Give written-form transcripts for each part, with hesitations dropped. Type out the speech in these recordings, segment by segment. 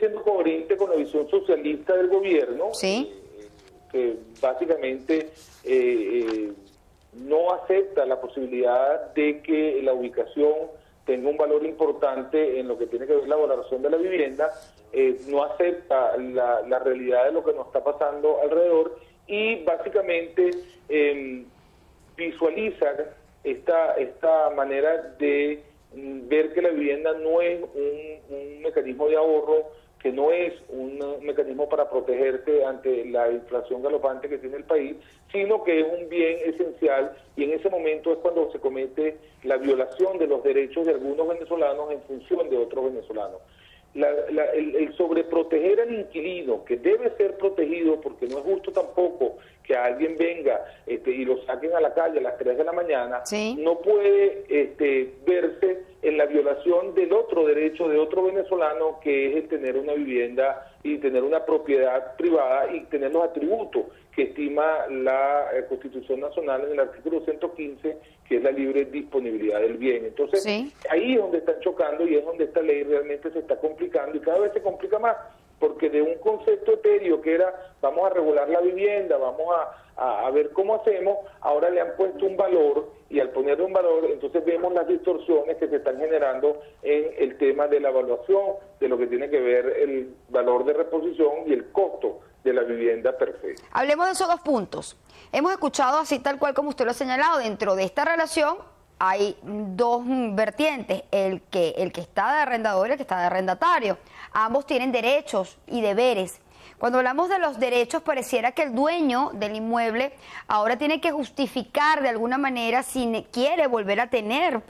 siendo coherente con la visión socialista del gobierno, Sí. Que básicamente no acepta la posibilidad de que la ubicación tenga un valor importante en lo que tiene que ver la valoración de la vivienda, no acepta la realidad de lo que nos está pasando alrededor y básicamente visualiza esta manera de ver que la vivienda no es un mecanismo de ahorro, que no es un mecanismo para protegerte ante la inflación galopante que tiene el país, sino que es un bien esencial, y en ese momento es cuando se comete la violación de los derechos de algunos venezolanos en función de otros venezolanos. El sobreproteger al inquilino, que debe ser protegido, porque no es justo tampoco que alguien venga y lo saquen a la calle a las 3 de la mañana, sí, no puede verse en la violación del otro derecho de otro venezolano, que es el tener una vivienda y tener una propiedad privada y tener los atributos que estima la Constitución Nacional en el artículo 115, que es la libre disponibilidad del bien. Entonces, sí. ahí es donde están chocando y es donde esta ley realmente se está complicando, y cada vez se complica más, porque de un concepto etéreo que era vamos a regular la vivienda, vamos a ver cómo hacemos, ahora le han puesto un valor, y al ponerle un valor, entonces vemos las distorsiones que se están generando en el tema de la evaluación, de lo que tiene que ver el valor de reposición y el costo de la vivienda perfecta. Hablemos de esos dos puntos. Hemos escuchado, así tal cual como usted lo ha señalado, dentro de esta relación hay dos vertientes, el que está de arrendador y el que está de arrendatario. Ambos tienen derechos y deberes. Cuando hablamos de los derechos, pareciera que el dueño del inmueble ahora tiene que justificar de alguna manera si quiere volver a tener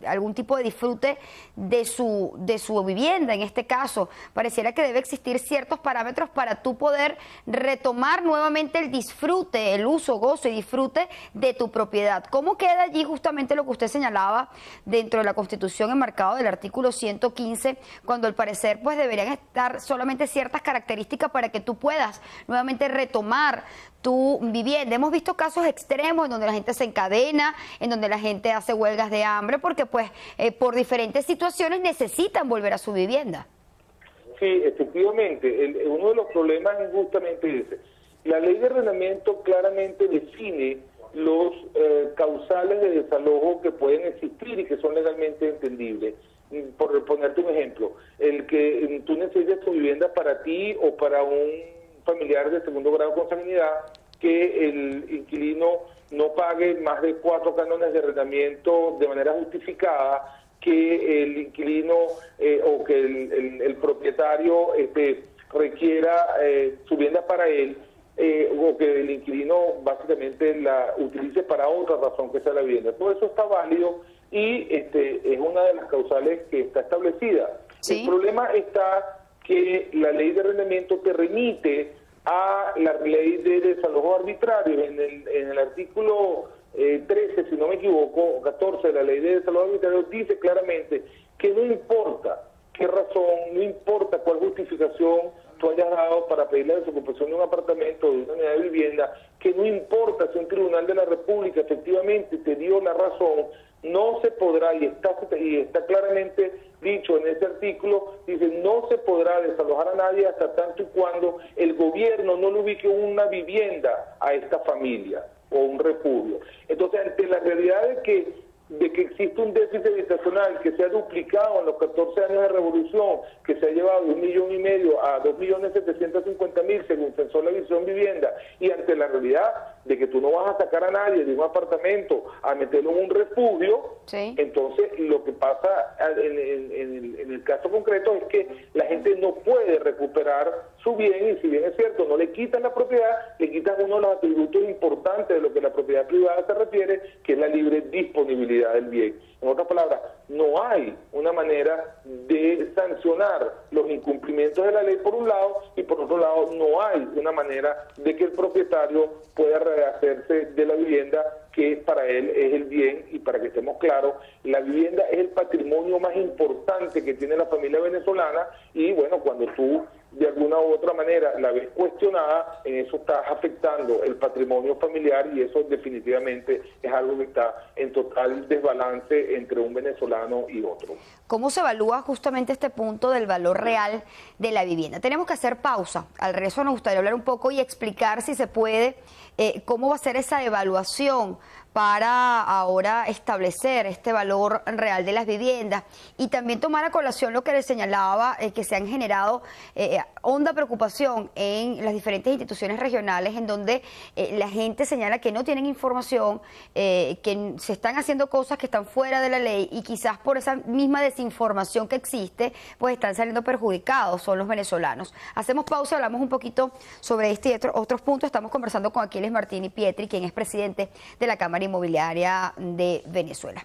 algún tipo de disfrute de su vivienda. En este caso, pareciera que debe existir ciertos parámetros para tú poder retomar nuevamente el disfrute, el uso, gozo y disfrute de tu propiedad. ¿Cómo queda allí justamente lo que usted señalaba dentro de la Constitución enmarcado del artículo 115, cuando al parecer pues deberían estar solamente ciertas características para que tú puedas nuevamente retomar tu vivienda? Hemos visto casos extremos en donde la gente se encadena, en donde la gente hace huelgas de hambre porque pues por diferentes situaciones necesitan volver a su vivienda. Sí, efectivamente, uno de los problemas es justamente ese. La ley de arrendamiento claramente define los causales de desalojo que pueden existir y que son legalmente entendibles. Por ponerte un ejemplo, el que tú necesites tu vivienda para ti o para un familiar de segundo grado con consanguinidad, que el inquilino no pague más de 4 cánones de arrendamiento de manera justificada, que el inquilino o que el propietario requiera su vivienda para él, o que el inquilino básicamente la utilice para otra razón que sea la vivienda. Todo eso está válido y es una de las causales que está establecida. ¿Sí? El problema está que la ley de arrendamiento te remite a la ley de desalojo arbitrario. En el artículo 13, si no me equivoco, o 14 de la ley de desalojo arbitrario, dice claramente que no importa qué razón, no importa cuál justificación tú hayas dado para pedir la desocupación de un apartamento o de una unidad de vivienda, que no importa si un tribunal de la República efectivamente te dio la razón, no se podrá, y está claramente dicho en ese artículo, dice, no se podrá desalojar a nadie hasta tanto y cuando el gobierno no le ubique una vivienda a esta familia o un refugio. Entonces, ante la realidad de que existe un déficit habitacional que se ha duplicado en los 14 años de revolución, que se ha llevado de 1,5 millones a 2.750.000 según censó la Visión Vivienda, y ante la realidad de que tú no vas a sacar a nadie de un apartamento a meterlo en un refugio, sí. Entonces lo que pasa en el caso concreto es que la gente no puede recuperar su bien, y si bien es cierto, no le quitan la propiedad, le quitan uno de los atributos importantes de lo que la propiedad privada se refiere, que es la libre disponibilidad del bien. En otras palabras, no hay una manera de sancionar los incumplimientos de la ley por un lado, y por otro lado no hay una manera de que el propietario pueda rehacerse de la vivienda, que para él es el bien. Y para que estemos claros, la vivienda es el patrimonio más importante que tiene la familia venezolana, y bueno, cuando tú de alguna u otra manera la ves cuestionada, en eso estás afectando el patrimonio familiar y eso definitivamente es algo que está en total desbalance entre un venezolano y otro. ¿Cómo se evalúa justamente este punto del valor real de la vivienda? Tenemos que hacer pausa. Al regreso nos gustaría hablar un poco y explicar si se puede, cómo va a ser esa evaluación para ahora establecer este valor real de las viviendas y también tomar a colación lo que les señalaba, que se han generado honda preocupación en las diferentes instituciones regionales en donde la gente señala que no tienen información, que se están haciendo cosas que están fuera de la ley y quizás por esa misma desinformación que existe, pues están saliendo perjudicados, son los venezolanos. Hacemos pausa, hablamos un poquito sobre este y otros puntos. Estamos conversando con Aquiles Martini Pietri, quien es presidente de la Cámara Inmobiliaria de Venezuela.